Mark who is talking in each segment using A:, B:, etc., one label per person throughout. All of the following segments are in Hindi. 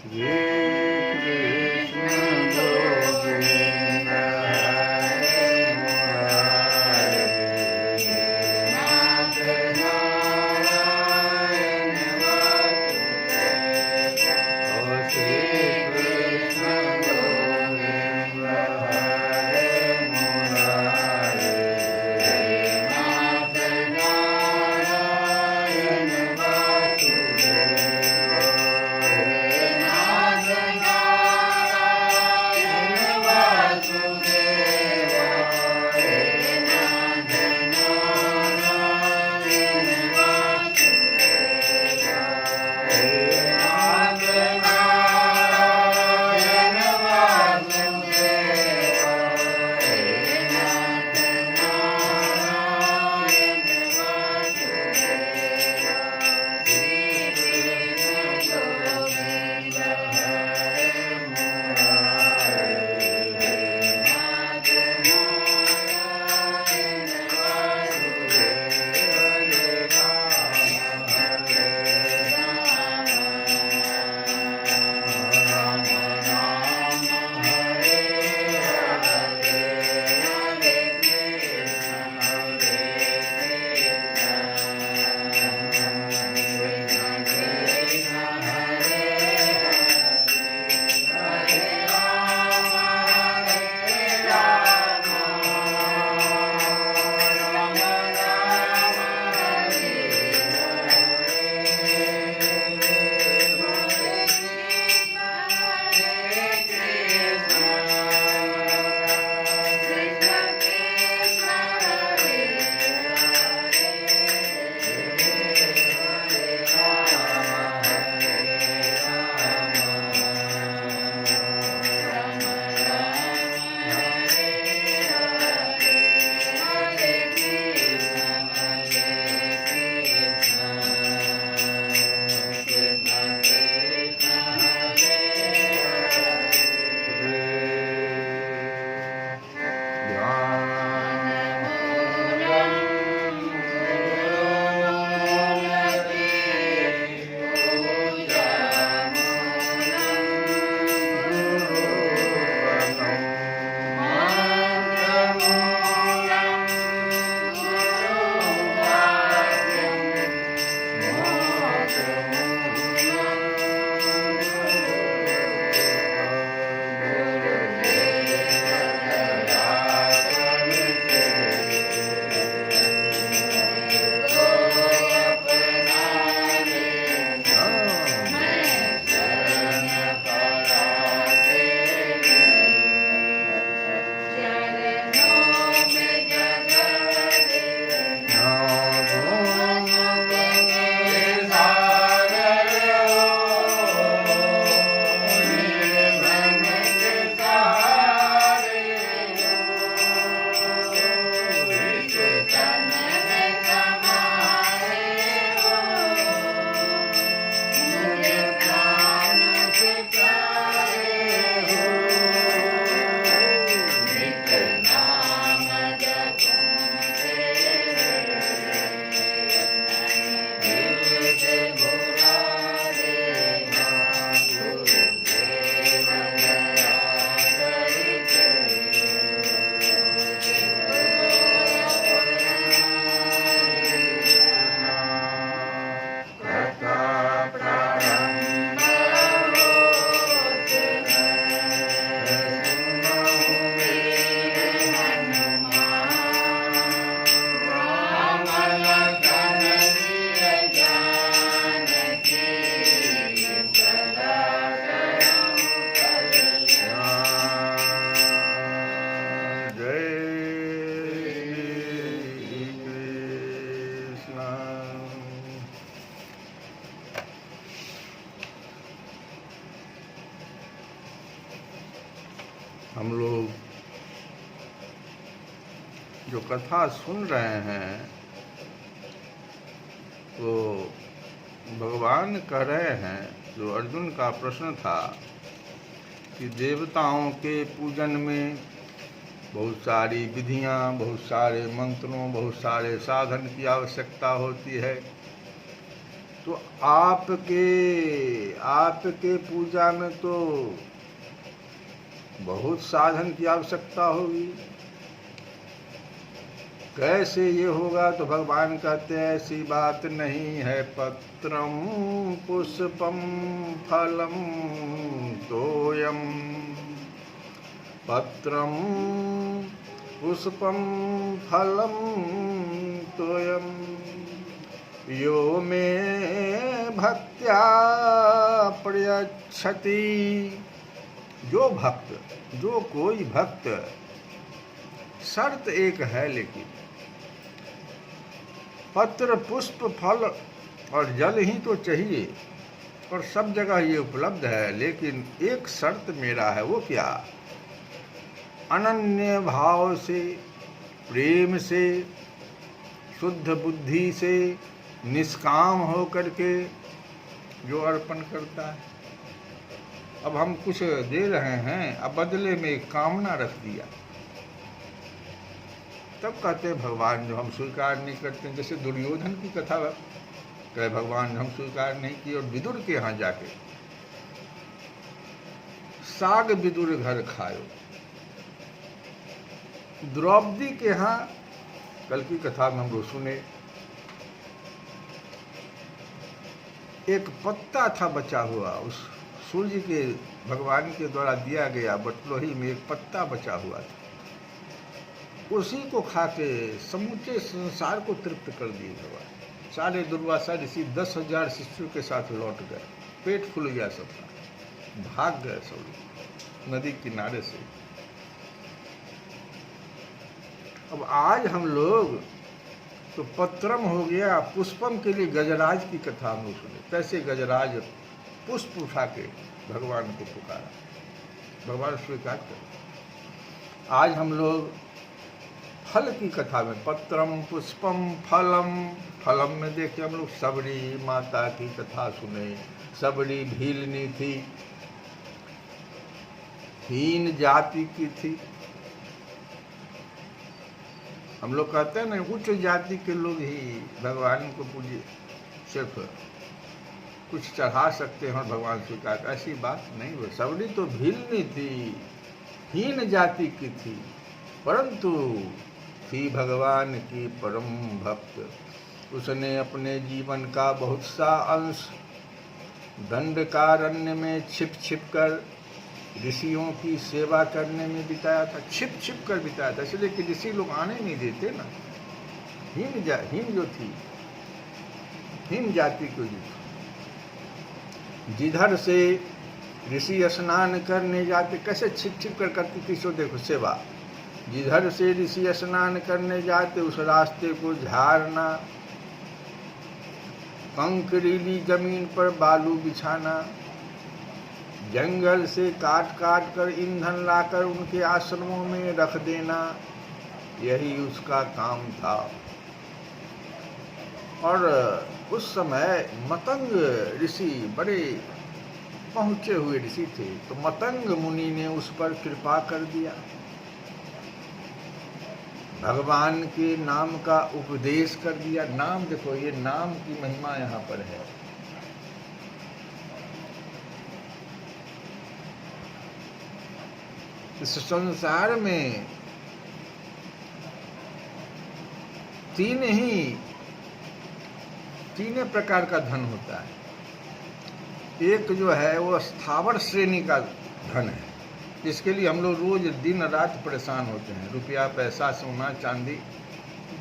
A: श्री कृष्ण गोविंद हरे मुरारे, नाथ नारायण वासुदेव। ओ श्री कृष्ण गोविंद हरे मुरारे, नाथ नारायण वासुदेव। हम लोग जो कथा सुन रहे हैं तो भगवान कह रहे हैं, जो अर्जुन का प्रश्न था कि देवताओं के पूजन में बहुत सारी विधियां, बहुत सारे मंत्रों, बहुत सारे साधन की आवश्यकता होती है। तो आपके पूजा में तो बहुत साधन की आवश्यकता होगी। कैसे ये होगा? तो भगवान कहते हैं ऐसी बात नहीं है। पत्रम पुष्पम फलम तोयम, पत्रम पुष्पम फलम तोयम, यो मे भक्त्या प्रयच्छति। जो कोई भक्त, शर्त एक है लेकिन, पत्र पुष्प फल और जल ही तो चाहिए, और सब जगह ये उपलब्ध है, लेकिन एक शर्त मेरा है। वो क्या? अनन्य भाव से, प्रेम से, शुद्ध बुद्धि से, निष्काम हो करके जो अर्पण करता है। अब हम कुछ दे रहे हैं, अब बदले में एक कामना रख दिया, तब कहते हैं भगवान जो हम स्वीकार नहीं करते। जैसे दुर्योधन की कथा कहे भगवान हम स्वीकार नहीं किए, और विदुर के यहाँ जाके साग विदुर घर खायो। द्रौपदी के यहाँ कल की कथा में हम लोग सुने, एक पत्ता था बचा हुआ, उस सूर्य के भगवान के द्वारा दिया गया बटलोही में एक पत्ता बचा हुआ था। उसी को खा के समूचे संसार को तृप्त कर दिए भगवान। सारे दुर्वासा ऋषि 10,000 शिष्यों के साथ लौट गए, पेट फूल गया सबका, भाग गए सब नदी किनारे से। अब आज हम लोग तो पत्रम हो गया, पुष्पम के लिए गजराज की कथा हम लोग सुने। कैसे गजराज पुष्प उठा के भगवान को पुकारा, भगवान स्वीकार कर। आज हम लोग फल की कथा में पत्रम पुष्पम फलम, फलम में देखिए हम लोग सबरी माता की कथा सुने। सबरी भीलनी थी, हीन जाति की थी। हम लोग कहते हैं ना उच्च जाति के लोग ही भगवान को पूजे, सिर्फ कुछ चढ़ा सकते हैं और भगवान स्वीकार। ऐसी बात नहीं हो। सबरी तो भीलनी थी, हीन जाति की थी, परंतु थी भगवान की परम भक्त। उसने अपने जीवन का बहुत सा अंश दंडकारण्य में छिप छिप कर ऋषियों की सेवा करने में बिताया था। छिप छिप कर बिताया था, इसलिए कि ऋषि लोग आने नहीं देते ना। हीन जो थी, हीन जाति को जो थी, जिधर से ऋषि स्नान करने जाते, कैसे छिप छिप कर करती थी सो देखो सेवा। जिधर से ऋषि स्नान करने जाते उस रास्ते को झाड़ना, कंकरीली जमीन पर बालू बिछाना, जंगल से काट काट कर ईंधन लाकर उनके आश्रमों में रख देना, यही उसका काम था। और उस समय मतंग ऋषि बड़े पहुँचे हुए ऋषि थे, तो मतंग मुनि ने उस पर कृपा कर दिया। भगवान के नाम का उपदेश कर दिया। नाम देखो, ये नाम की महिमा यहाँ पर है। इस संसार में तीन प्रकार का धन होता है। एक जो है वो स्थावर श्रेणी का धन है, जिसके लिए हम लोग रोज दिन रात परेशान होते हैं। रुपया, पैसा, सोना, चांदी,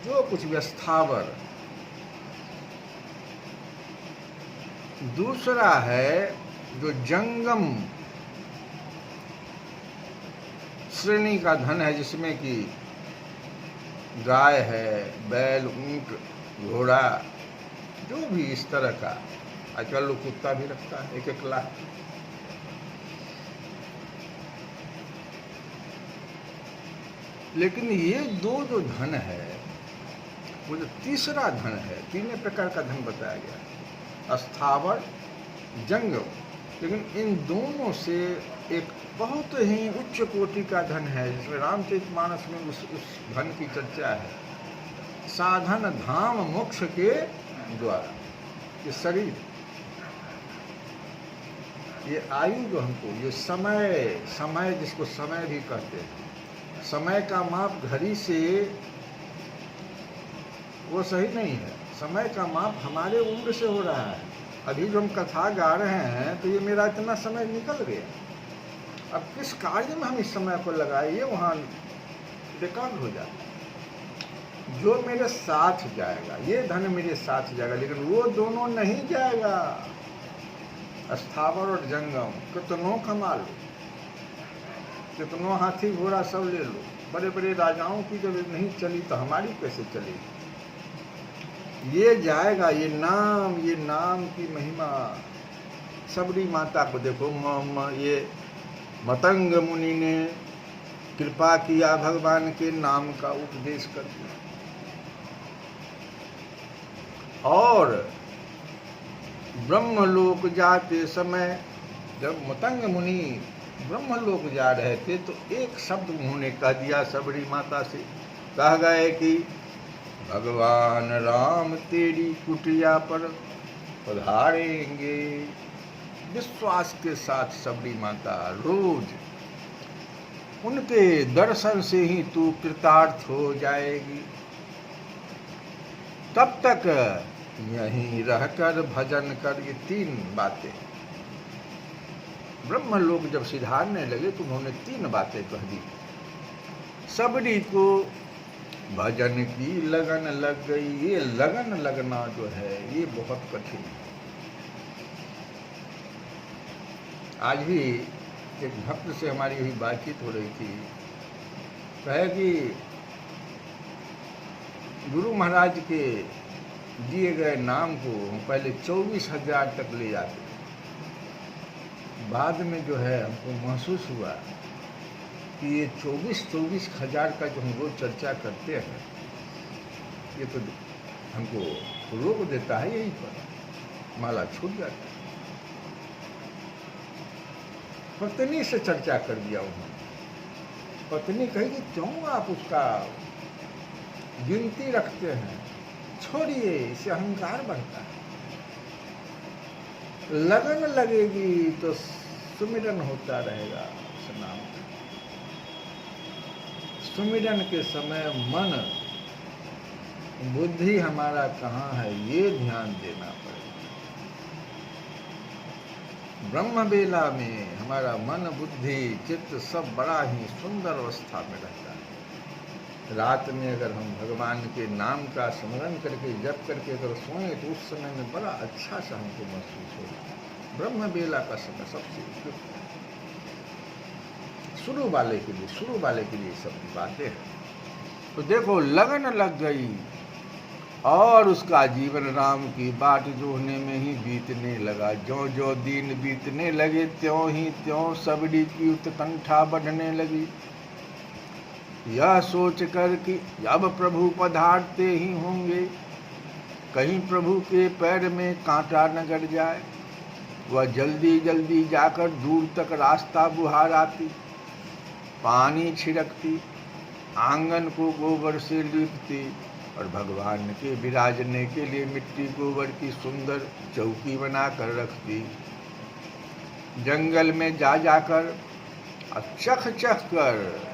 A: जो कुछ भी स्थावर। दूसरा है जो जंगम श्रेणी का धन है, जिसमें कि गाय है, बैल, ऊंट, घोड़ा, जो भी इस तरह का। आजकल लोग कुत्ता भी रखता है 1-1 लाख। लेकिन ये दो जो धन है, वो जो तीसरा धन है, 3 प्रकार का धन बताया गया, स्थावर, जंगम। लेकिन इन दोनों से एक बहुत ही उच्च कोटि का धन है, जिसमें रामचरितमानस में उस धन की चर्चा है। साधन धाम मोक्ष के द्वारा। ये शरीर, ये आयु जो हमको, ये समय जिसको समय भी कहते हैं, समय का माप घड़ी से वो सही नहीं है। समय का माप हमारे उम्र से हो रहा है। अभी जो हम कथा गा रहे हैं तो ये मेरा इतना समय निकल गया, अब किस कार्य में हम इस समय को लगाए ये वहाँ रिकॉर्ड हो जाता है। जो मेरे साथ जाएगा, ये धन मेरे साथ जाएगा, लेकिन वो दोनों नहीं जाएगा। स्थावर और जंगम कितनों कमा लो, कितनों हाथी घोड़ा सब ले लो, बड़े बड़े राजाओं की जब नहीं चली तो हमारी कैसे चलेगी। ये जाएगा, ये नाम की महिमा। सबरी माता को देखो, ये मतंग मुनि ने कृपा किया, भगवान के नाम का उपदेश कर दिया। और ब्रह्मलोक जाते समय जब मतंग मुनि ब्रह्मलोक जा रहे थे तो एक शब्द उन्होंने कह दिया सबरी माता से, कह गए कि भगवान राम तेरी कुटिया पर पधारेंगे। विश्वास के साथ सबरी माता रोज उनके दर्शन से ही तू कृतार्थ हो जाएगी। तब तक यहीं रहकर भजन कर। ये 3 बातें ब्रह्मलोक जब सिधारने लगे तो उन्होंने 3 बातें कह दी। सबरी को भजन की लगन लग गई। ये लगन लगना जो है ये बहुत कठिन है। आज भी एक भक्त से हमारी यही बातचीत हो रही थी, कहे कि गुरु महाराज के दिए गए नाम को हम पहले 24,000 तक ले जाते, बाद में जो है हमको महसूस हुआ कि ये 24,000 का जो हम रोज चर्चा करते हैं ये तो हमको रोक देता है, यहीं पर माला छूट जाता है। पत्नी से चर्चा कर दिया उन्होंने। पत्नी कही कि क्यों आप उसका गिनती रखते हैं, छोड़िए, इससे अहंकार बढ़ता है। लगन लगेगी तो सुमिरन होता रहेगा। नाम सुमिरन के समय मन बुद्धि हमारा कहाँ है ये ध्यान देना पड़ेगा। ब्रह्म बेला में हमारा मन बुद्धि चित्त सब बड़ा ही सुंदर अवस्था में रहता है। रात में अगर हम भगवान के नाम का स्मरण करके जप करके अगर सोएं तो उस समय में बड़ा अच्छा सा हमको महसूस होगा। ब्रह्म बेला का समय सबसे उपयुक्त है शुरू वाले के लिए सब बातें हैं। तो देखो लगन लग गई और उसका जीवन राम की बाट जोहने में ही बीतने लगा। ज्यों ज्यों दिन बीतने लगे त्यों ही त्यों सबरी की उत्कंठा बढ़ने लगी। यह सोच कर कि अब प्रभु पधारते ही होंगे, कहीं प्रभु के पैर में कांटा न गड़ जाए। वह जल्दी जल्दी जाकर दूर तक रास्ता बुहार आती, पानी छिड़कती, आंगन को गोबर से लीपती और भगवान के विराजने के लिए मिट्टी गोबर की सुंदर चौकी बनाकर रखती। जंगल में जा जाकर चख चख कर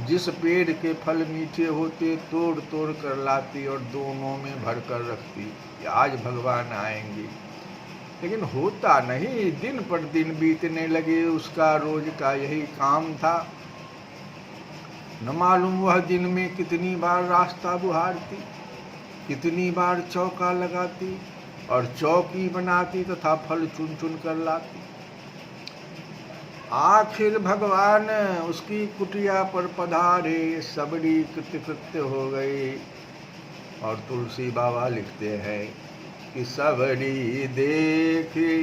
A: जिस पेड़ के फल मीठे होते तोड़ तोड़ कर लाती और दोनों में भर कर रखती। आज भगवान आएंगे, लेकिन होता नहीं। दिन पर दिन बीतने लगे, उसका रोज का यही काम था। न मालूम वह दिन में कितनी बार रास्ता बुहारती, कितनी बार चौका लगाती और चौकी बनाती तथा फल चुन चुन कर लाती। आखिर भगवान उसकी कुटिया पर पधारे, सबरी कृत्य हो गई। और तुलसी बाबा लिखते हैं कि सबरी देखे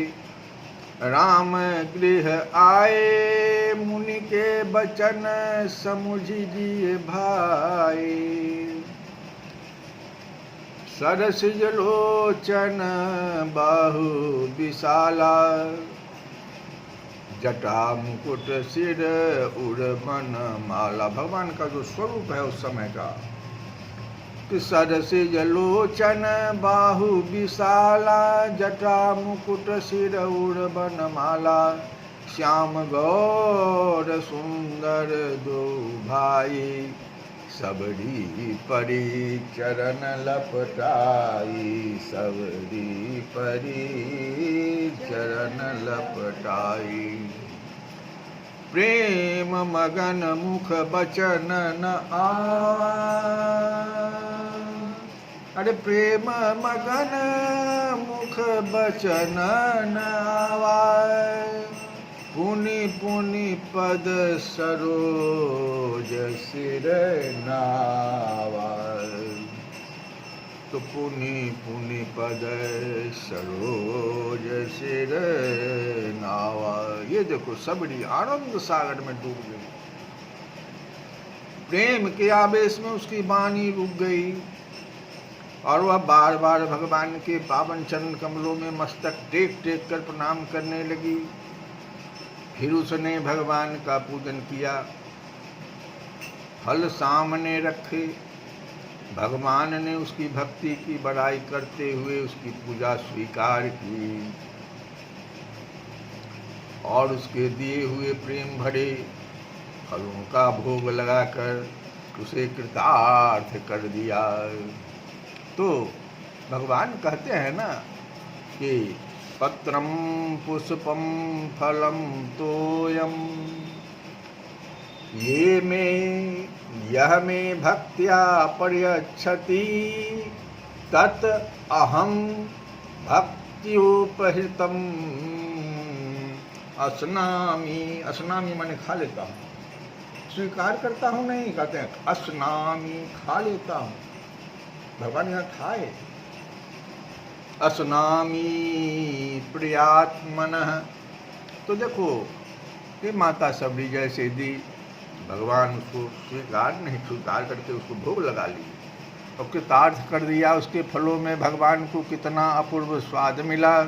A: राम गृह आए, मुनि के बचन समुझिए भाई। सरसिज लोचन बाहु विशाला, जटा मुकुट सिर उड़ मन माला। भगवान का जो स्वरूप है उस समय का कि सरसिज लोचन बाहु विशाला, जटा मुकुट सिर उर बनमाला, श्याम गौर सुंदर दो भाई, सबरी परी चरण लपटाई, सबरी परी चरण लपटाई। प्रेम मगन मुख बचन न आवा, अरे प्रेम मगन मुख बचन न आवा, पुनि पुनि पद सरोज सिर नावा। तो पुनि पुनि पद सरोज सिर नावा। ये देखो सबरी आनंद सागर में डूब गई, प्रेम के आवेश में उसकी वाणी रुक गई और वह बार बार भगवान के पावन चरण कमलों में मस्तक टेक टेक कर प्रणाम करने लगी। फिर उसने भगवान का पूजन किया, फल सामने रखे। भगवान ने उसकी भक्ति की बड़ाई करते हुए उसकी पूजा स्वीकार की और उसके दिए हुए प्रेम भरे फलों का भोग लगाकर उसे कृतार्थ कर दिया। तो भगवान कहते हैं ना कि पत्रम पुष्पम फलम तोयम, ये में यह में भक्त्या पर्यच्छति, तत् अहम भक्त्युपहृतम अस्नामि। अस्नामि माने खा लेता हूँ, स्वीकार करता हूँ नहीं, कहते हैं अस्नामि, खा लेता हूँ। भगवान यहाँ खाए, अस्नामि प्रियात्मनः। तो देखो ये माता सबरी जैसे दी, भगवान उसको स्वीकार नहीं, स्वीकार करके उसको भोग लगा ली और कृतार्थ कर दिया। उसके फलों में भगवान को कितना अपूर्व स्वाद मिला।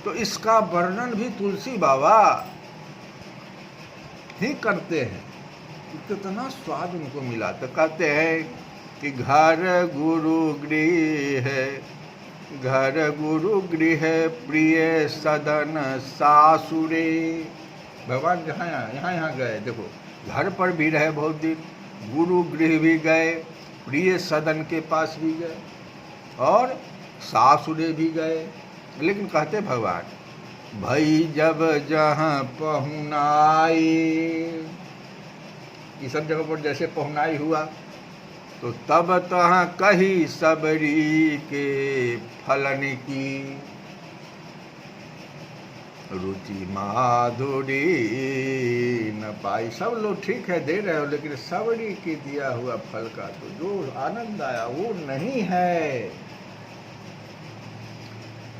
A: तो इसका वर्णन भी तुलसी बाबा ही करते हैं, कितना स्वाद उनको मिला। तो कहते हैं कि घर गुरु गृह है, घर गुरु गृह प्रिय सदन सासुरे। भगवान जहाँ यहाँ गए, देखो घर पर भी रहे बहुत दिन, गुरु गृह भी गए, प्रिय सदन के पास भी गए और सासुरे भी गए। लेकिन कहते भगवान भई जब जहाँ पहुनाई, ये सब जगह पर जैसे पहुनाई हुआ तो तब तहाँ कही सबरी के फलन की, रुचि माधुरी न पाई। सब लोग ठीक है दे रहे हो, लेकिन सबरी के दिया हुआ फल का तो जो आनंद आया वो नहीं है।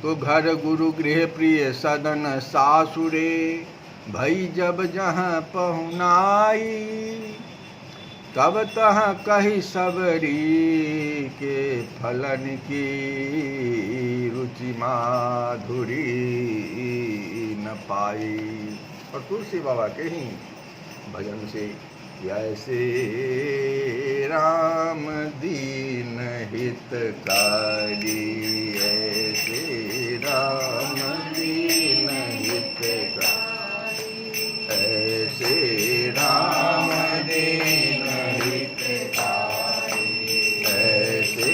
A: तो घर गुरु गृह प्रिय सदन सासुरे, भई जब जहाँ पहुनाई, तब तहाँ कही सबरी के फलन की, रुचि माधुरी न पाई। और तुलसी बाबा के ही भजन से ऐसे राम दीन हितकारी, ऐसे राम दीन हितकारी, ऐसे राम दीन हितकारी, ऐसे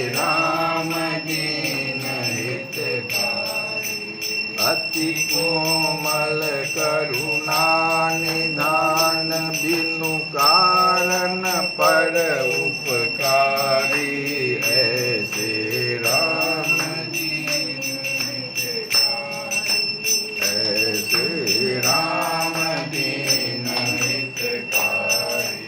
A: राम दीन हितकारी। अति कोमल करुणा निधान, बिनु कारण पर उपकारी, ऐसे राम दीन हितकारी, ऐसे राम दीन हितकारी।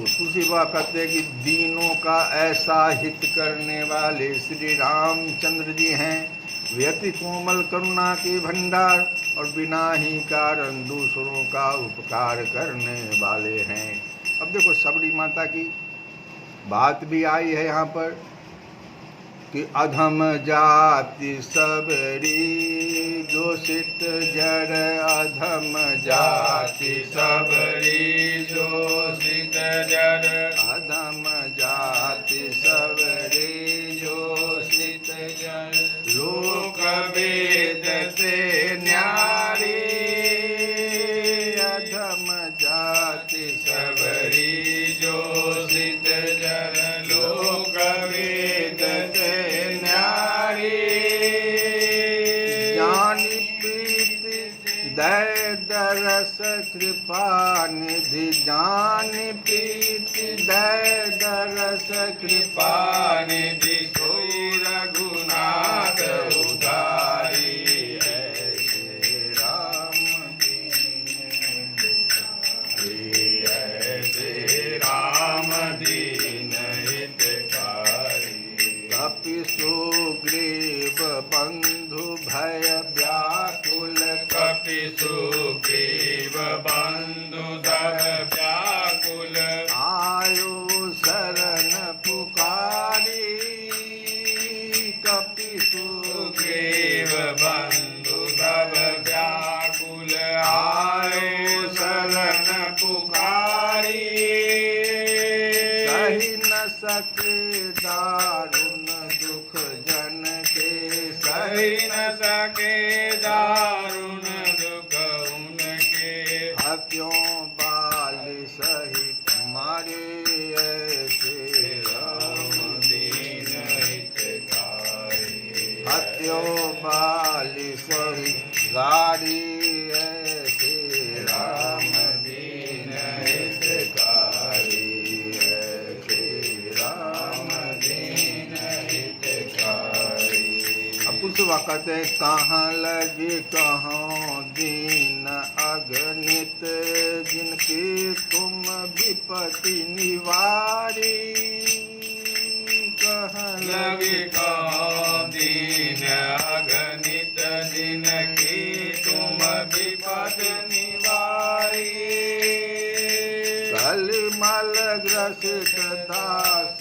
A: तुलसी बाबा कहते हैं कि दीनों का ऐसा हित करने वाले श्री रामचंद्र जी हैं। वे अति कोमल करुणा के भंडार और बिना ही कारण दूसरों का उपकार करने वाले हैं। अब देखो सबरी माता की बात भी आई है यहाँ पर कि अधम जाति सबरी जोषित जड़, अधम जाति सबरी जोषित जड़, अधम जाति सबरी जोषित जन लोक वेद से न्यारी अधम जाति सबरी जोषित जन लोक वेद से न्यारी ज्ञानी प्रीति दय दरस कृपा निधि ज्ञानी प्रीति दय दरस कृपा निधि सोई रघुनाथ उधारी ऐसे राम दीन हितकारी कपि सुग्रीव बंधु भय व्याकुल कपि सुग्रीव बंधु धर व्याकुल आयो शरण पुकारी कपि सुग्रीव बंधु धर व्याकुल आयो शरण पुकारी सही न सके दारुण दुख जन के सही न सके दारुण दुख उनके हत्यों बाल सही मारे ऐसे राम दीन हितकारी हत्यों बाल सही गाड़ी ऐसे राम दीन हितकारी पुष्पा कहते कहाँ लगे कहाँ दीन अगणित जिनकी तुम विपत्ति निवारी कहाँ लगे कहाँ दीन अगणित जिनकी तुम विपत्ति निवारी कल मल ग्रसित दास